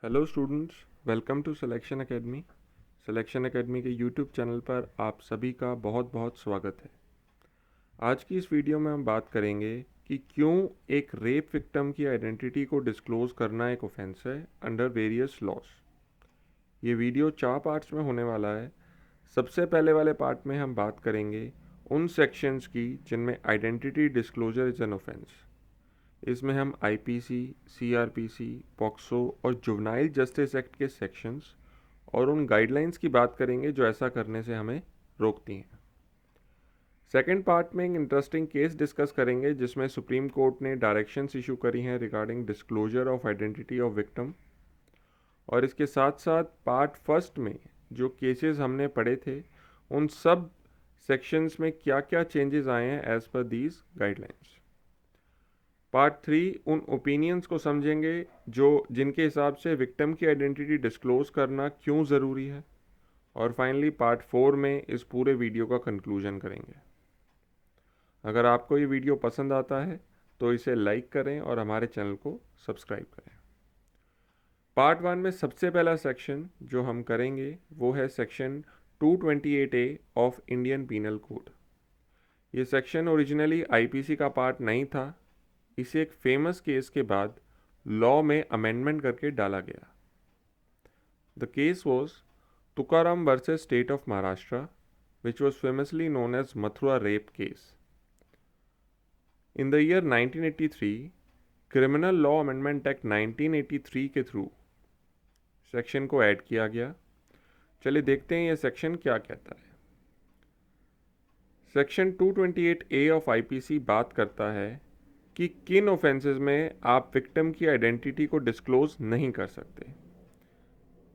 Hello students, welcome to selection academy. Selection academy के YouTube channel पर आप सभी का बहुत बहुत स्वागत है। आज की इस वीडियो में हम बात करेंगे कि क्यों एक रेप विक्टिम की आइडेंटिटी को डिस्क्लोज़ करना एक ऑफेंस है अंडर वेरियस लॉज। ये वीडियो 4 पार्ट्स में होने वाला है। सबसे पहले वाले पार्ट में हम बात करेंगे उन सेक्शंस की जिनमें identity disclosure is an offence. इसमें हम आईपीसी, सीआरपीसी, पॉक्सो और जुवेनाइल जस्टिस एक्ट के सेक्शंस और उन गाइडलाइंस की बात करेंगे जो ऐसा करने से हमें रोकती हैं। सेकेंड पार्ट में एक इंटरेस्टिंग केस डिस्कस करेंगे जिसमें सुप्रीम कोर्ट ने डायरेक्शंस इशू करी हैं regarding disclosure of identity of victim. और इसके साथ साथ पार्ट फर्स्ट में जो केसेस हमने पढ़े थे उन सब सेक्शंस में क्या क्या चेंजेस आए हैं as per these guidelines. Part 3 उन ओपिनियंस को समझेंगे जिनके हिसाब से विक्टिम की आइडेंटिटी डिस्क्लोज करना क्यों ज़रूरी है। और फाइनली पार्ट 4 में इस पूरे वीडियो का कंक्लूजन करेंगे। अगर आपको ये वीडियो पसंद आता है तो इसे लाइक करें और हमारे चैनल को सब्सक्राइब करें। पार्ट 1 में सबसे पहला सेक्शन जो हम करेंगे वो है section 228A of Indian penal code. ये सेक्शन ओरिजिनली आईपीसी का पार्ट नहीं था। इसे एक फेमस केस के बाद लॉ में अमेंडमेंट करके डाला गया। The case was Tukaram versus state of Maharashtra, which was famously known as Mathura rape case. In the year 1983 criminal law amendment act 1983 के थ्रू सेक्शन को ऐड किया गया। चलिए देखते हैं ये सेक्शन क्या कहता है। सेक्शन 228A ऑफ आईपीसी बात करता है कि किन ऑफेंसेस में आप विक्टिम की आइडेंटिटी को डिस्क्लोज नहीं कर सकते।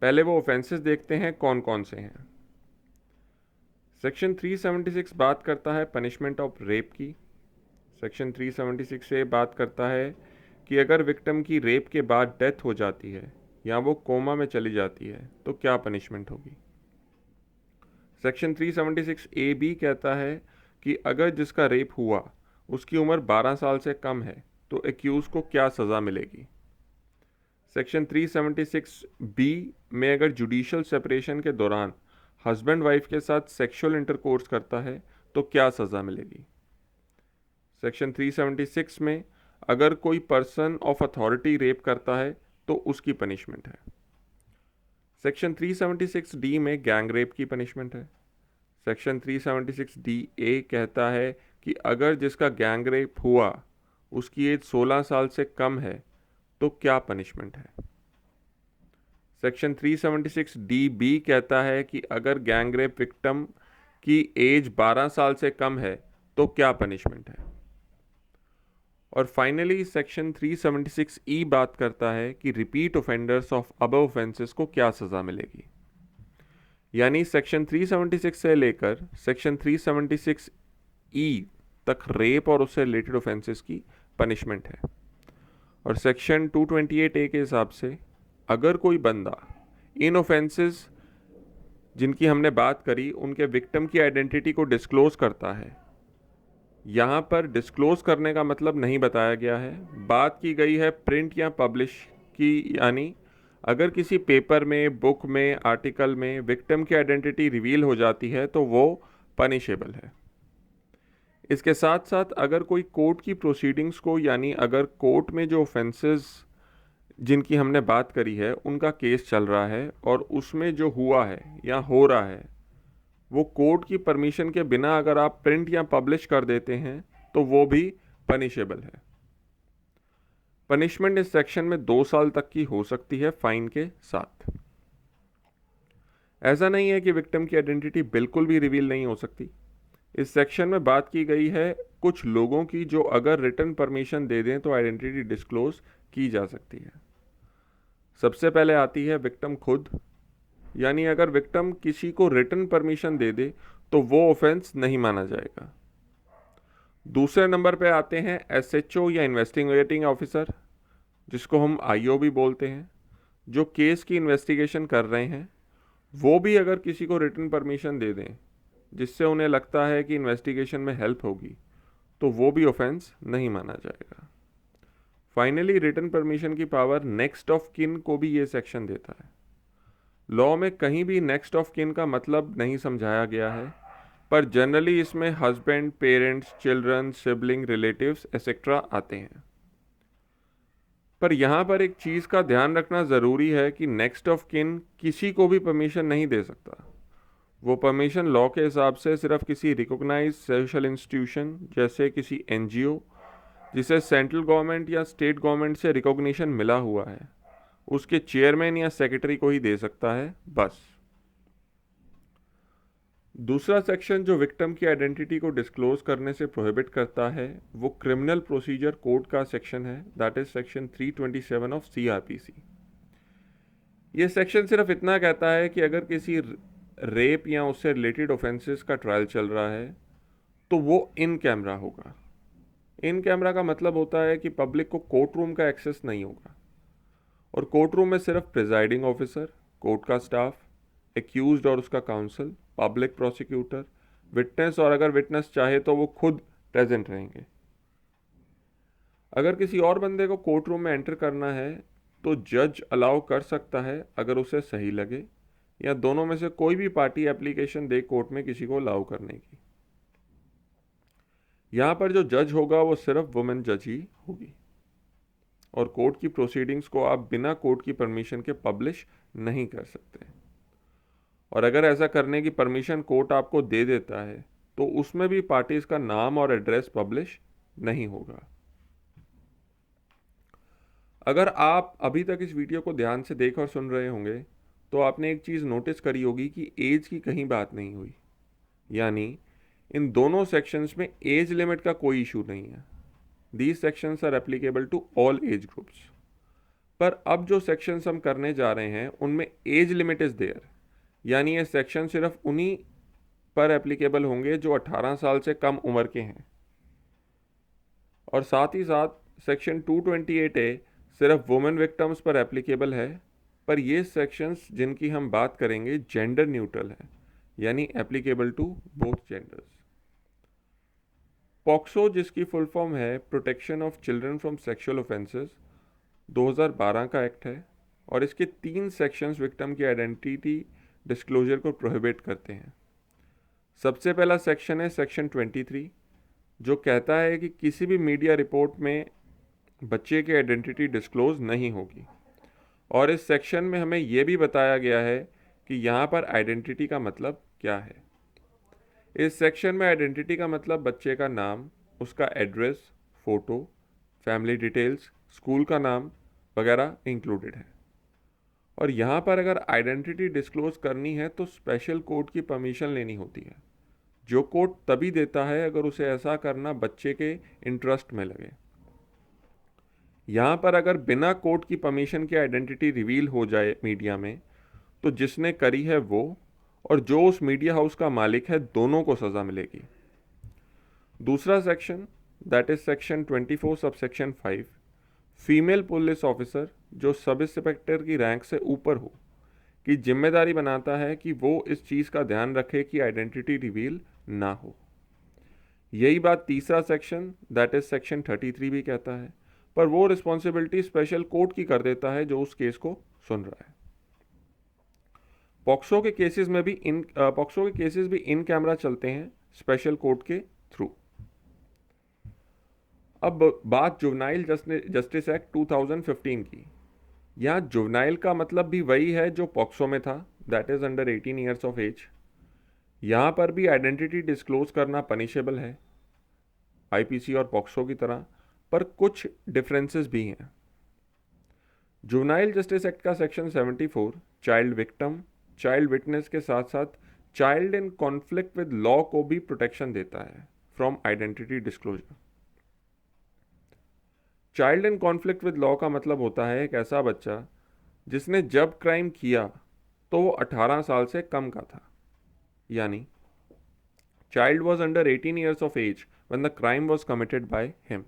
पहले वो ऑफेंसेस देखते हैं कौन कौन से हैं। सेक्शन 376 बात करता है पनिशमेंट ऑफ रेप की। सेक्शन 376 से बात करता है कि अगर विक्टिम की रेप के बाद डेथ हो जाती है या वो कोमा में चली जाती है तो क्या पनिशमेंट होगी। सेक्शन 376A भी कहता है कि अगर जिसका रेप हुआ उसकी उम्र 12 साल से कम है तो एक्यूज को क्या सज़ा मिलेगी। सेक्शन 376B में अगर जुडिशियल सेपरेशन के दौरान हस्बैंड वाइफ के साथ सेक्सुअल इंटरकोर्स करता है तो क्या सज़ा मिलेगी। सेक्शन 376 में अगर कोई पर्सन ऑफ अथॉरिटी रेप करता है तो उसकी पनिशमेंट है। सेक्शन 376D में गैंग रेप की पनिशमेंट है। सेक्शन 376DA कहता है कि अगर जिसका गैंग रेप हुआ उसकी एज 16 साल से कम है तो क्या पनिशमेंट है। सेक्शन 376DB कहता है कि अगर गैंग रेप विक्टिम की एज 12 साल से कम है तो क्या पनिशमेंट है। और फाइनली सेक्शन 376E बात करता है कि repeat offenders of above offences को क्या सज़ा मिलेगी। यानी सेक्शन 376 से लेकर सेक्शन 376E तक रेप और उससे रिलेटेड ऑफेंसेस की पनिशमेंट है। और सेक्शन 228A के हिसाब से अगर कोई बंदा इन ऑफेंसेस जिनकी हमने बात करी उनके विक्टिम की आइडेंटिटी को डिस्क्लोज करता है, यहाँ पर डिस्क्लोज करने का मतलब नहीं बताया गया है, बात की गई है प्रिंट या पब्लिश की। यानी अगर किसी पेपर में, बुक में, आर्टिकल में विक्टिम की आइडेंटिटी रिवील हो जाती है तो वो पनिशेबल है। इसके साथ साथ अगर कोई कोर्ट की प्रोसीडिंग्स को, यानी अगर कोर्ट में जो ऑफेंसेस जिनकी हमने बात करी है उनका केस चल रहा है और उसमें जो हुआ है या हो रहा है वो कोर्ट की परमिशन के बिना अगर आप प्रिंट या पब्लिश कर देते हैं तो वो भी पनिशेबल है। पनिशमेंट इस सेक्शन में 2 साल तक की हो सकती है फाइन के साथ। ऐसा नहीं है कि विक्टिम की आइडेंटिटी बिल्कुल भी रिवील नहीं हो सकती। इस सेक्शन में बात की गई है कुछ लोगों की जो अगर रिटन परमिशन दे दें तो आइडेंटिटी डिस्क्लोज की जा सकती है। सबसे पहले आती है विक्टिम खुद, यानी अगर विक्टिम किसी को रिटन परमिशन दे दे तो वो ऑफेंस नहीं माना जाएगा। दूसरे नंबर पे आते हैं एसएचओ या इन्वेस्टिगेटिंग ऑफिसर, जिसको हम आईओ भी बोलते हैं, जो केस की इन्वेस्टिगेशन कर रहे हैं। वो भी अगर किसी को रिटन परमिशन दे दें जिससे उन्हें लगता है कि इन्वेस्टिगेशन में हेल्प होगी तो वो भी ऑफेंस नहीं माना जाएगा। फाइनली रिटन परमिशन की पावर नेक्स्ट ऑफ किन को भी ये सेक्शन देता है। लॉ में कहीं भी नेक्स्ट ऑफ किन का मतलब नहीं समझाया गया है, पर जनरली इसमें husband, parents, children, sibling, relatives etcetera आते हैं। पर यहाँ पर एक चीज़ का ध्यान रखना ज़रूरी है कि नेक्स्ट ऑफ किन किसी को भी परमिशन नहीं दे सकता। वो परमिशन लॉ के हिसाब से सिर्फ किसी रिकॉग्नाइज सोशल इंस्टीट्यूशन जैसे किसी एनजीओ जिसे सेंट्रल गवर्नमेंट या स्टेट गवर्नमेंट से रिकॉग्निशन मिला हुआ है, उसके चेयरमैन या सेक्रेटरी को ही दे सकता है, बस। दूसरा सेक्शन जो विक्टिम की आइडेंटिटी को डिस्क्लोज करने से प्रोहिबिट करता है वो क्रिमिनल प्रोसीजर कोड का सेक्शन है, that is section 327 of CrPC. ये सेक्शन सिर्फ इतना कहता है कि अगर किसी रेप या उससे रिलेटेड ऑफेंसेस का ट्रायल चल रहा है तो वो इन कैमरा होगा। इन कैमरा का मतलब होता है कि पब्लिक को कोर्ट रूम का एक्सेस नहीं होगा, और कोर्ट रूम में सिर्फ प्रिजाइडिंग ऑफिसर, कोर्ट का स्टाफ, एक्यूज्ड और उसका काउंसिल, पब्लिक प्रोसिक्यूटर, विटनेस, और अगर विटनेस चाहे तो वो खुद प्रेजेंट रहेंगे। अगर किसी और बंदे को कोर्ट रूम में एंटर करना है तो जज अलाउ कर सकता है अगर उसे सही लगे, या दोनों में से कोई भी पार्टी एप्लीकेशन दे कोर्ट में किसी को अलाउ करने की। यहाँ पर जो जज होगा वो सिर्फ वुमेन जज ही होगी, और कोर्ट की प्रोसीडिंग्स को आप बिना कोर्ट की परमिशन के पब्लिश नहीं कर सकते। और अगर ऐसा करने की परमिशन कोर्ट आपको दे देता है तो उसमें भी पार्टीज का नाम और एड्रेस पब्लिश नहीं होगा। अगर आप अभी तक इस वीडियो को ध्यान से देख और सुन रहे होंगे तो आपने एक चीज़ नोटिस करी होगी कि एज की कहीं बात नहीं हुई, यानी इन दोनों सेक्शंस में एज लिमिट का कोई इशू नहीं है। These sections are applicable to all age groups. पर अब जो सेक्शंस हम करने जा रहे हैं उनमें एज लिमिट इज़ देयर, यानी ये सेक्शन सिर्फ उन्हीं पर एप्लीकेबल होंगे जो 18 साल से कम उम्र के हैं। और साथ ही साथ सेक्शन 228A सिर्फ वुमेन विक्टिम्स पर एप्लीकेबल है, पर ये सेक्शंस जिनकी हम बात करेंगे जेंडर न्यूट्रल है, यानी applicable to both genders. POCSO, जिसकी फुल फॉर्म है protection of children from sexual offences, 2012 का एक्ट है, और इसके 3 सेक्शंस विक्टिम की आइडेंटिटी डिस्क्लोजर को प्रोहिबिट करते हैं। सबसे पहला सेक्शन है सेक्शन 23, जो कहता है कि किसी भी मीडिया रिपोर्ट में बच्चे की आइडेंटिटी डिस्क्लोज नहीं होगी, और इस सेक्शन में हमें यह भी बताया गया है कि यहाँ पर आइडेंटिटी का मतलब क्या है। इस सेक्शन में आइडेंटिटी का मतलब बच्चे का नाम, उसका address, photo, family details, school का नाम वगैरह इंक्लूडेड है। और यहाँ पर अगर आइडेंटिटी डिस्क्लोज करनी है तो स्पेशल कोर्ट की परमिशन लेनी होती है, जो कोर्ट तभी देता है अगर उसे ऐसा करना बच्चे के इंटरेस्ट में लगे। यहाँ पर अगर बिना कोर्ट की परमिशन के आइडेंटिटी रिवील हो जाए मीडिया में तो जिसने करी है वो और जो उस मीडिया हाउस का मालिक है, दोनों को सज़ा मिलेगी। दूसरा section, that is section 24 sub section 5, female police officer जो सब इंस्पेक्टर की रैंक से ऊपर हो की जिम्मेदारी बनाता है कि वो इस चीज़ का ध्यान रखे कि आइडेंटिटी रिवील ना हो। यही बात तीसरा सेक्शन, दैट इज सेक्शन 33 भी कहता है, पर वो रिस्पॉन्सिबिलिटी स्पेशल कोर्ट की कर देता है जो उस केस को सुन रहा है। पॉक्सो के केसेस भी इन कैमरा चलते हैं स्पेशल कोर्ट के थ्रू। अब बात जुवेनाइल जस्टिस एक्ट 2015 की। यहाँ जुवेनाइल का मतलब भी वही है जो पॉक्सो में था, that is under 18 years of age. यहाँ पर भी आइडेंटिटी डिस्क्लोज करना पनिशेबल है आईपीसी और पॉक्सो की तरह, पर कुछ डिफरेंसेस भी हैं। जुवेनाइल जस्टिस एक्ट का section 74 child victim, child witness के साथ साथ child in conflict with law को भी प्रोटेक्शन देता है from identity disclosure. Child in conflict with law का मतलब होता है एक ऐसा बच्चा जिसने जब क्राइम किया तो वो 18 साल से कम का था, यानी child was under 18 years of age when the crime was committed by him.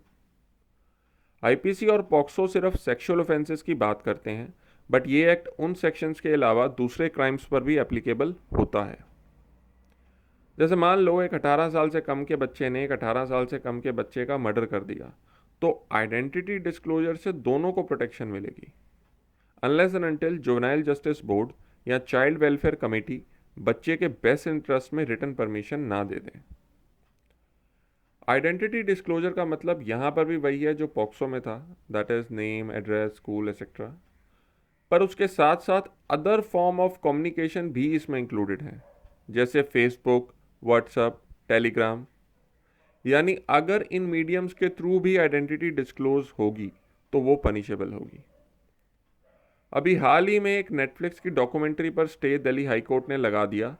IPC और पॉक्सो सिर्फ सेक्सुअल ऑफेंसेस की बात करते हैं, बट ये एक्ट उन सेक्शंस के अलावा दूसरे क्राइम्स पर भी एप्लीकेबल होता है। जैसे मान लो एक 18 साल से कम के बच्चे ने एक 18 साल से कम के बच्चे का मर्डर कर दिया, तो आइडेंटिटी डिस्क्लोजर से दोनों को प्रोटेक्शन मिलेगी, unless and until juvenile justice board या चाइल्ड वेलफेयर कमेटी बच्चे के बेस्ट इंटरेस्ट में रिटर्न परमिशन ना दे दें। आइडेंटिटी डिस्क्लोजर का मतलब यहाँ पर भी वही है जो पॉक्सो में था, that is name, address, school etcetera, पर उसके साथ साथ अदर फॉर्म ऑफ कम्युनिकेशन भी इसमें इंक्लूडेड हैं, जैसे फेसबुक, व्हाट्सएप, टेलीग्राम। यानी अगर इन मीडियम्स के थ्रू भी आइडेंटिटी डिस्क्लोज होगी तो वो पनिशेबल होगी। अभी हाल ही में एक नेटफ्लिक्स की डॉक्यूमेंट्री पर स्टे दिल्ली हाई कोर्ट ने लगा दिया,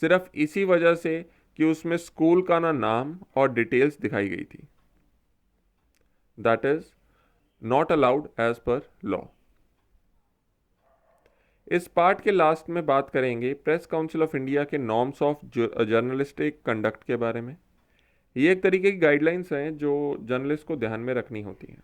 सिर्फ इसी वजह से कि उसमें स्कूल का ना नाम और डिटेल्स दिखाई गई थी। That is not allowed as per law. इस पार्ट के लास्ट में बात करेंगे प्रेस काउंसिल ऑफ इंडिया के नॉर्म्स ऑफ जर्नलिस्टिक कंडक्ट के बारे में। ये एक तरीके की गाइडलाइंस हैं जो जर्नलिस्ट को ध्यान में रखनी होती हैं।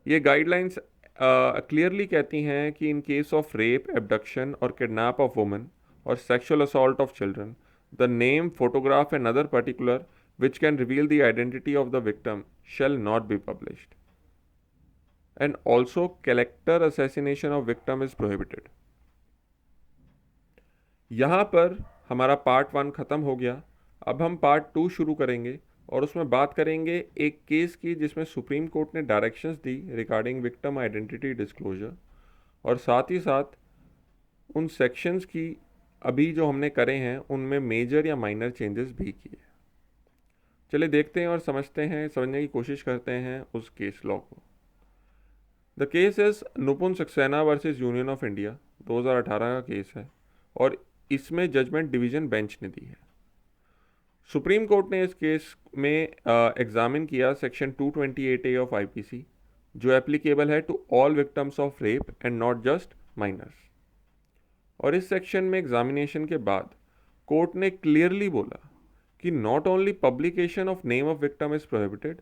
ये गाइडलाइंस क्लियरली कहती हैं कि in case of rape, abduction और किडनैप ऑफ वुमेन और sexual assault of children, the name, photograph and other particular which can reveal the identity of the victim shall not be published. And also character assassination of victim is prohibited. यहाँ पर हमारा part 1 ख़त्म हो गया। अब हम part 2 शुरू करेंगे और उसमें बात करेंगे एक केस की जिसमें सुप्रीम कोर्ट ने डायरेक्शंस दी रिगार्डिंग विक्टिम आइडेंटिटी डिस्क्लोजर, और साथ ही साथ उन सेक्शंस की अभी जो हमने करे हैं उनमें मेजर या माइनर चेंजेस भी किए। चलिए देखते हैं और समझने की कोशिश करते हैं उस केस लॉ को। The case is Nipun Saxena versus union of India, 2018 का केस है और इसमें जजमेंट डिवीजन बेंच ने दी है। सुप्रीम कोर्ट ने इस केस में एग्जामिन किया सेक्शन 228A ऑफ आईपीसी, जो एप्लीकेबल है to all victims of rape and not just minors. और इस सेक्शन में एग्जामिनेशन के बाद कोर्ट ने क्लियरली बोला कि not only publication of name of victim is prohibited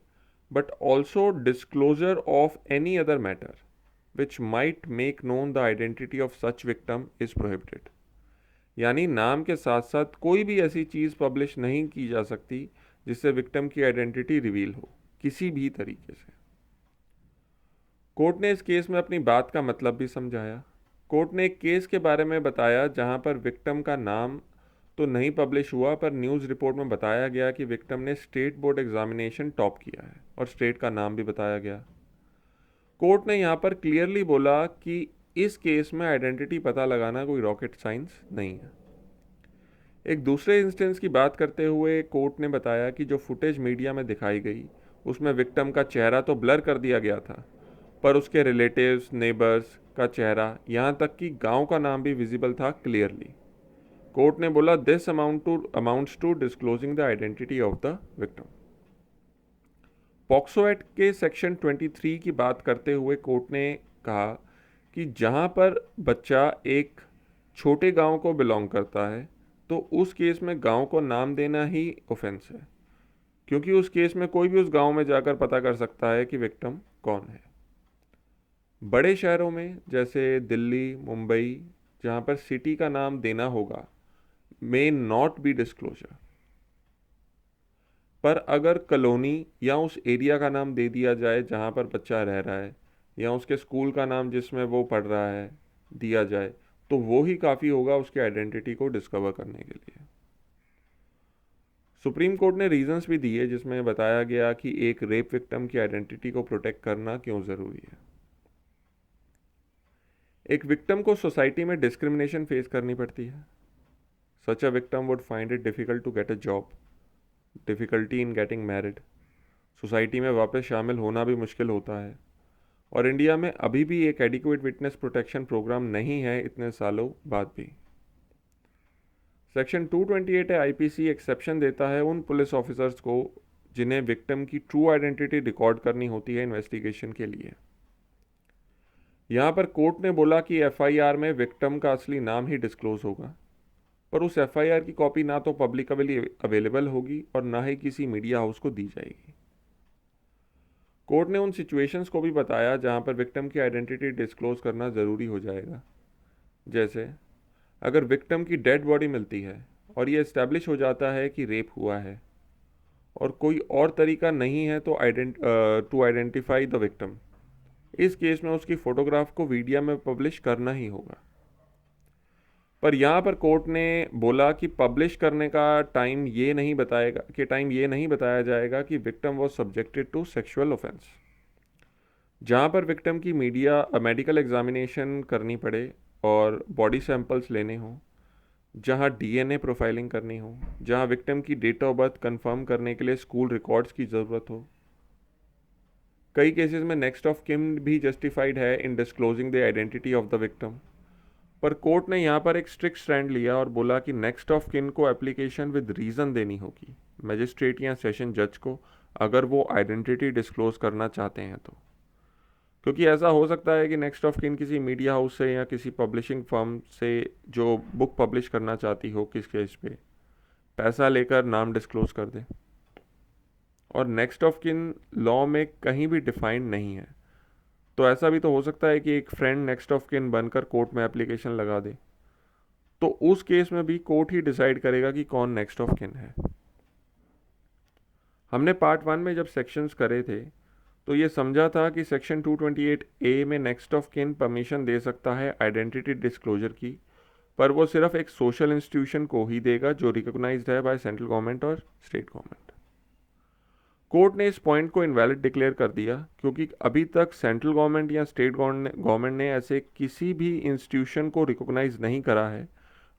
but also disclosure of any other matter which might make known the identity of such victim is prohibited. यानी नाम के साथ साथ कोई भी ऐसी चीज़ पब्लिश नहीं की जा सकती जिससे विक्टिम की आइडेंटिटी रिवील हो किसी भी तरीके से। कोर्ट ने इस केस में अपनी बात का मतलब भी समझाया। कोर्ट ने एक केस के बारे में बताया जहां पर विक्टिम का नाम तो नहीं पब्लिश हुआ, पर न्यूज़ रिपोर्ट में बताया गया कि विक्टिम ने स्टेट बोर्ड एग्जामिनेशन टॉप किया है और स्टेट का नाम भी बताया गया। कोर्ट ने यहाँ पर क्लियरली बोला कि इस केस में आइडेंटिटी पता लगाना कोई रॉकेट साइंस नहीं है। एक दूसरे इंस्टेंस की बात करते हुए कोर्ट ने बताया कि जो फुटेज मीडिया में दिखाई गई उसमें विक्टिम का चेहरा तो ब्लर कर दिया गया था, पर उसके रिलेटिव्स, नेबर्स का चेहरा, यहाँ तक कि गांव का नाम भी विजिबल था क्लियरली। कोर्ट ने बोला this amounts to disclosing the identity of the victim. POCSO act के सेक्शन 23 की बात करते हुए कोर्ट ने कहा कि जहाँ पर बच्चा एक छोटे गांव को बिलोंग करता है तो उस केस में गांव को नाम देना ही ऑफेंस है, क्योंकि उस केस में कोई भी उस गांव में जाकर पता कर सकता है कि विक्टिम कौन है। बड़े शहरों में जैसे दिल्ली, मुंबई, जहाँ पर सिटी का नाम देना होगा, मे नॉट बी डिस्क्लोजर, पर अगर कॉलोनी या उस एरिया का नाम दे दिया जाए जहाँ पर बच्चा रह रहा है या उसके स्कूल का नाम जिसमें वो पढ़ रहा है दिया जाए तो वो ही काफ़ी होगा उसकी आइडेंटिटी को डिस्कवर करने के लिए। सुप्रीम कोर्ट ने रीजंस भी दिए जिसमें बताया गया कि एक रेप विक्टिम की आइडेंटिटी को प्रोटेक्ट करना क्यों ज़रूरी है। एक विक्टिम को सोसाइटी में डिस्क्रिमिनेशन फेस करनी पड़ती है। Such a victim would find it difficult to get a job, difficulty in getting married, society में वापस शामिल होना भी मुश्किल होता है, और इंडिया में अभी भी एक एडिक्वेट विटनेस प्रोटेक्शन प्रोग्राम नहीं है इतने सालों बाद भी। सेक्शन 228 आईपीसी एक्सेप्शन देता है उन पुलिस ऑफिसर्स को जिन्हें विक्टिम की ट्रू आइडेंटिटी रिकॉर्ड करनी होती है इन्वेस्टिगेशन के लिए। यहाँ पर कोर्ट ने बोला कि एफआईआर में विक्टिम का असली नाम ही डिस्क्लोज होगा, पर उस एफआईआर की कॉपी ना तो पब्लिकली अवेलेबल होगी और ना ही किसी मीडिया हाउस को दी जाएगी। कोर्ट ने उन सिचुएशंस को भी बताया जहां पर विक्टिम की आइडेंटिटी डिस्क्लोज करना ज़रूरी हो जाएगा, जैसे अगर विक्टिम की डेड बॉडी मिलती है और ये इस्टेब्लिश हो जाता है कि रेप हुआ है और कोई और तरीका नहीं है तो टू आइडेंटिफाई द विक्टिम, इस केस में उसकी फ़ोटोग्राफ को मीडिया में पब्लिश करना ही होगा। पर यहाँ पर कोर्ट ने बोला कि पब्लिश करने का टाइम ये नहीं बताया जाएगा कि victim was subjected to sexual offence. जहाँ पर विक्टिम की मेडिकल एग्जामिनेशन करनी पड़े और बॉडी सैंपल्स लेने हों, जहाँ डीएनए प्रोफाइलिंग करनी हो, जहाँ विक्टिम की डेट ऑफ बर्थ कंफर्म करने के लिए स्कूल रिकॉर्ड्स की ज़रूरत हो। कई केसेस में नेक्स्ट ऑफ किन भी जस्टिफाइड है in disclosing the identity of the victim. पर कोर्ट ने यहाँ पर एक स्ट्रिक्ट स्टैंड लिया और बोला कि नेक्स्ट ऑफ किन को एप्लीकेशन विद रीज़न देनी होगी मजिस्ट्रेट या सेशन जज को, अगर वो आइडेंटिटी डिस्क्लोज करना चाहते हैं तो। क्योंकि ऐसा हो सकता है कि नेक्स्ट ऑफ किन किसी मीडिया हाउस से या किसी पब्लिशिंग फर्म से जो बुक पब्लिश करना चाहती हो किस केस पे, पैसा लेकर नाम डिस्क्लोज कर दे। और नेक्स्ट ऑफ किन लॉ में कहीं भी डिफाइंड नहीं है, तो ऐसा भी तो हो सकता है कि एक फ्रेंड नेक्स्ट ऑफ किन बनकर कोर्ट में एप्लीकेशन लगा दे, तो उस केस में भी कोर्ट ही डिसाइड करेगा कि कौन नेक्स्ट ऑफ किन है। हमने पार्ट 1 में जब सेक्शंस करे थे तो ये समझा था कि सेक्शन 228A में नेक्स्ट ऑफ किन परमिशन दे सकता है आइडेंटिटी डिस्क्लोजर की, पर वो सिर्फ एक सोशल इंस्टीट्यूशन को ही देगा जो रिकॉग्नाइज्ड है बाय सेंट्रल गवर्नमेंट और स्टेट गवर्नमेंट। कोर्ट ने इस पॉइंट को इनवैलिड डिक्लेयर कर दिया क्योंकि अभी तक सेंट्रल गवर्नमेंट या स्टेट गवर्नमेंट ने ऐसे किसी भी इंस्टीट्यूशन को रिकॉग्नाइज नहीं करा है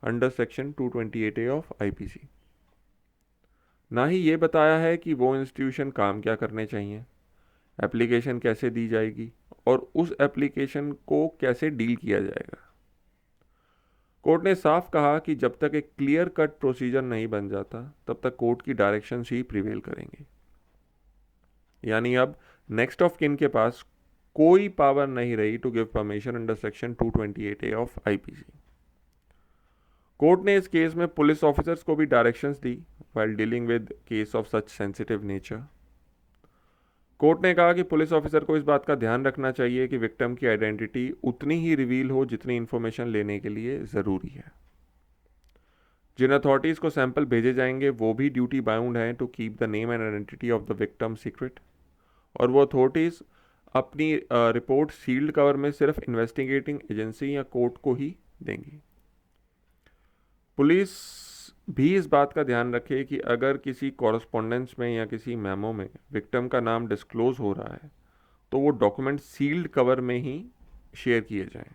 under section 228A of IPC. ना ही ये बताया है कि वो इंस्टीट्यूशन काम क्या करने चाहिए, एप्लीकेशन कैसे दी जाएगी और उस एप्लीकेशन को कैसे डील किया जाएगा। कोर्ट ने साफ कहा कि जब तक एक क्लियर कट प्रोसीजर नहीं बन जाता तब तक कोर्ट की डायरेक्शंस ही प्रिवेल करेंगे। यानी अब नेक्स्ट ऑफ किन के पास कोई पावर नहीं रही to give permission under section 228A of IPC. Court ने इस केस में पुलिस ऑफिसर्स को भी डायरेक्शंस दी while dealing with case of such sensitive nature. Court ने कहा कि पुलिस ऑफिसर को इस बात का ध्यान रखना चाहिए कि विक्टिम की आइडेंटिटी उतनी ही रिवील हो जितनी इन्फॉर्मेशन लेने के लिए ज़रूरी है। जिन अथॉरिटीज़ को सैंपल भेजे जाएंगे वो भी ड्यूटी बाउंड हैं to keep the name and identity of the victim secret, और वो अथॉरिटीज़ अपनी रिपोर्ट सील्ड कवर में सिर्फ इन्वेस्टिगेटिंग एजेंसी या कोर्ट को ही देंगी। पुलिस भी इस बात का ध्यान रखे कि अगर किसी कॉरस्पॉन्डेंस में या किसी मेमो में विक्टिम का नाम डिस्क्लोज हो रहा है तो वो डॉक्यूमेंट सील्ड कवर में ही शेयर किए जाएं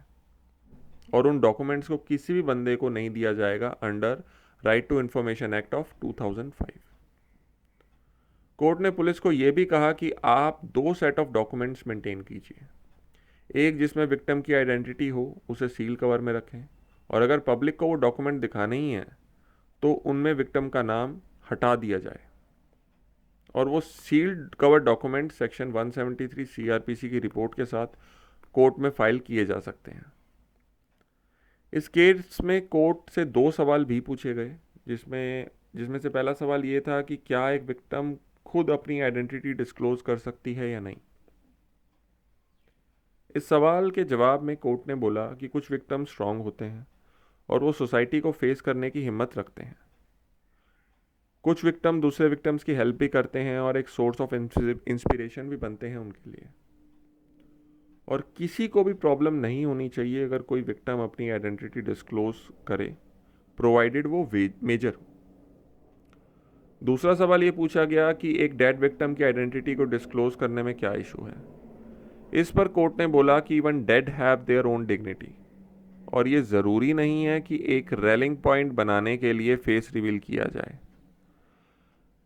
और उन डॉक्यूमेंट्स को किसी भी बंदे को नहीं दिया जाएगा under right to information act of 2005। Court ने पुलिस को यह भी कहा कि आप 2 सेट ऑफ डॉक्यूमेंट्स मेंटेन कीजिए, एक जिसमें विक्टिम की आइडेंटिटी हो उसे सील कवर में रखें, और अगर पब्लिक को वो डॉक्यूमेंट दिखाने ही है तो उनमें विक्टिम का नाम हटा दिया जाए और वो sealed cover document section 173 CrPC की रिपोर्ट के साथ कोर्ट में फाइल किए जा सकते हैं। इस केस में कोर्ट से 2 सवाल भी पूछे गए, जिसमें से पहला सवाल ये था कि क्या एक विक्टिम खुद अपनी आइडेंटिटी डिस्क्लोज कर सकती है या नहीं। इस सवाल के जवाब में कोर्ट ने बोला कि कुछ विक्टिम स्ट्रांग होते हैं और वो सोसाइटी को फेस करने की हिम्मत रखते हैं। कुछ विक्टिम दूसरे विक्टिम्स की हेल्प भी करते हैं और एक सोर्स ऑफ इंस्पिरेशन भी बनते हैं उनके लिए, और किसी को भी प्रॉब्लम नहीं होनी चाहिए अगर कोई विक्टिम अपनी आइडेंटिटी डिस्क्लोज करे, प्रोवाइडेड वो मेजर हो। दूसरा सवाल ये पूछा गया कि एक डेड विक्टिम की आइडेंटिटी को डिस्क्लोज करने में क्या इशू है। इस पर कोर्ट ने बोला कि even dead have their own dignity, और ये ज़रूरी नहीं है कि एक रेलिंग पॉइंट बनाने के लिए फेस रिवील किया जाए।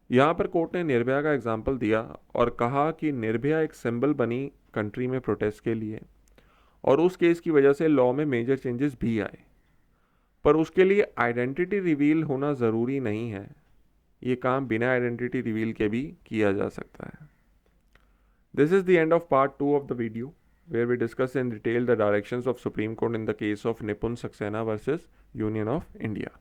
यहाँ पर कोर्ट ने निर्भया का एग्जाम्पल दिया और कहा कि निर्भया एक सिंबल बनी कंट्री में प्रोटेस्ट के लिए, और उस केस की वजह से लॉ में मेजर चेंजेस भी आए, पर उसके लिए आइडेंटिटी रिवील होना ज़रूरी नहीं है। ये काम बिना आइडेंटिटी रिवील के भी किया जा सकता है। This is the end of part 2 of the video where we discuss in detail the directions of Supreme Court in the case of Nipun Saxena versus Union of India.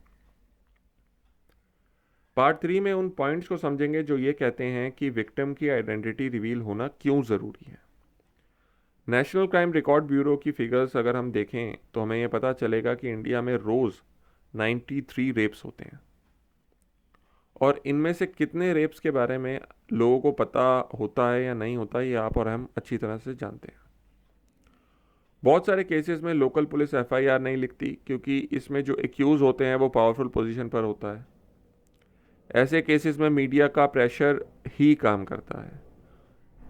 Part 3 में उन points को समझेंगे जो ये कहते हैं कि victim की आइडेंटिटी रिवील होना क्यों ज़रूरी है। नेशनल क्राइम रिकॉर्ड ब्यूरो की फिगर्स अगर हम देखें तो हमें यह पता चलेगा कि इंडिया में रोज़ 93 रेप्स होते हैं, और इनमें से कितने रेप्स के बारे में लोगों को पता होता है या नहीं होता, ये आप और हम अच्छी तरह से जानते हैं। बहुत सारे केसेस में लोकल पुलिस एफआईआर नहीं लिखती क्योंकि इसमें जो एक्यूज होते हैं वो पावरफुल पोजीशन पर होता है। ऐसे केसेस में मीडिया का प्रेशर ही काम करता है।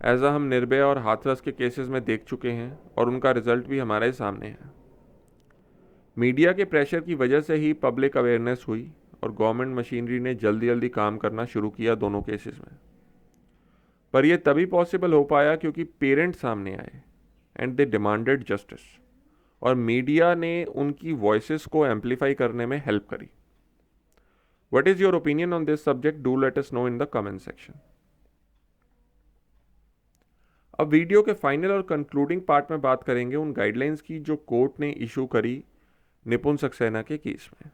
ऐसा हम निर्भया और हाथरस के केसेस में देख चुके हैं और उनका रिजल्ट भी हमारे सामने है। मीडिया के प्रेशर की वजह से ही पब्लिक अवेयरनेस हुई और गवर्नमेंट मशीनरी ने जल्दी जल्दी काम करना शुरू किया दोनों केसेस में। पर यह तभी पॉसिबल हो पाया क्योंकि पेरेंट्स सामने आए एंड दे डिमांडेड जस्टिस, और मीडिया ने उनकी वॉइसेस को एम्पलीफाई करने में हेल्प करी। What is your opinion on this subject? Do let us know in the comment section. अब वीडियो के फाइनल और कंक्लूडिंग पार्ट में बात करेंगे उन गाइडलाइंस की जो कोर्ट ने इशू करी निपुण सक्सेना के केस में।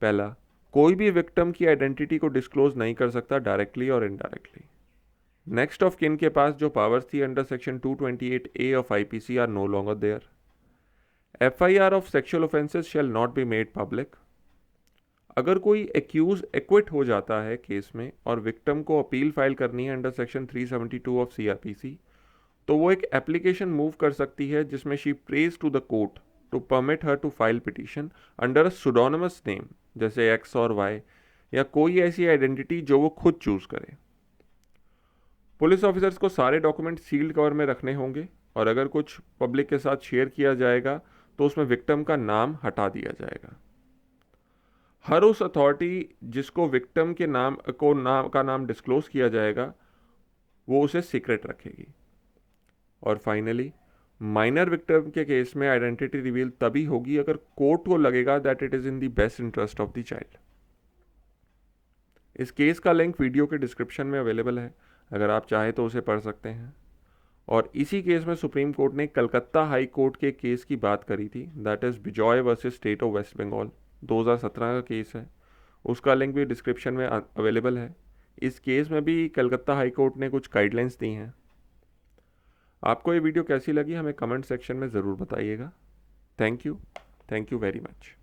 पहला, कोई भी विक्टिम की आइडेंटिटी को डिस्क्लोज नहीं कर सकता डायरेक्टली और इनडायरेक्टली। नेक्स्ट ऑफ किन के पास जो पावर्स थी under section 228A of IPC are no longer there. FIR of sexual offences shall not be made public. अगर कोई एक्यूज एक्विट हो जाता है केस में और विक्टिम को अपील फाइल करनी है अंडर सेक्शन 372 ऑफ सीआरपीसी, तो वो एक एप्लीकेशन मूव कर सकती है जिसमें she prays to the court to permit her to file petition under a pseudonymous name, जैसे एक्स और वाई, या कोई ऐसी आइडेंटिटी जो वो खुद चूज करे। पुलिस ऑफिसर्स को सारे डॉक्यूमेंट सील्ड कवर में रखने होंगे और अगर कुछ पब्लिक के साथ शेयर किया जाएगा तो उसमें विक्टिम का नाम हटा दिया जाएगा। हर उस अथॉरिटी जिसको विक्टिम के नाम का नाम डिस्क्लोज किया जाएगा वो उसे सीक्रेट रखेगी। और फाइनली, माइनर विक्टिम के केस में आइडेंटिटी रिवील तभी होगी अगर कोर्ट को लगेगा that it is in the best interest of the child. इस केस का लिंक वीडियो के डिस्क्रिप्शन में अवेलेबल है, अगर आप चाहें तो उसे पढ़ सकते हैं। और इसी केस में सुप्रीम कोर्ट ने कलकत्ता हाई कोर्ट के केस की बात करी थी, that is Bijoy versus state of west Bengal, 2017 का केस है। उसका लिंक भी डिस्क्रिप्शन में अवेलेबल है। इस केस में भी कलकत्ता हाई कोर्ट ने कुछ गाइडलाइंस दी हैं। आपको ये वीडियो कैसी लगी हमें कमेंट सेक्शन में ज़रूर बताइएगा। Thank you very much.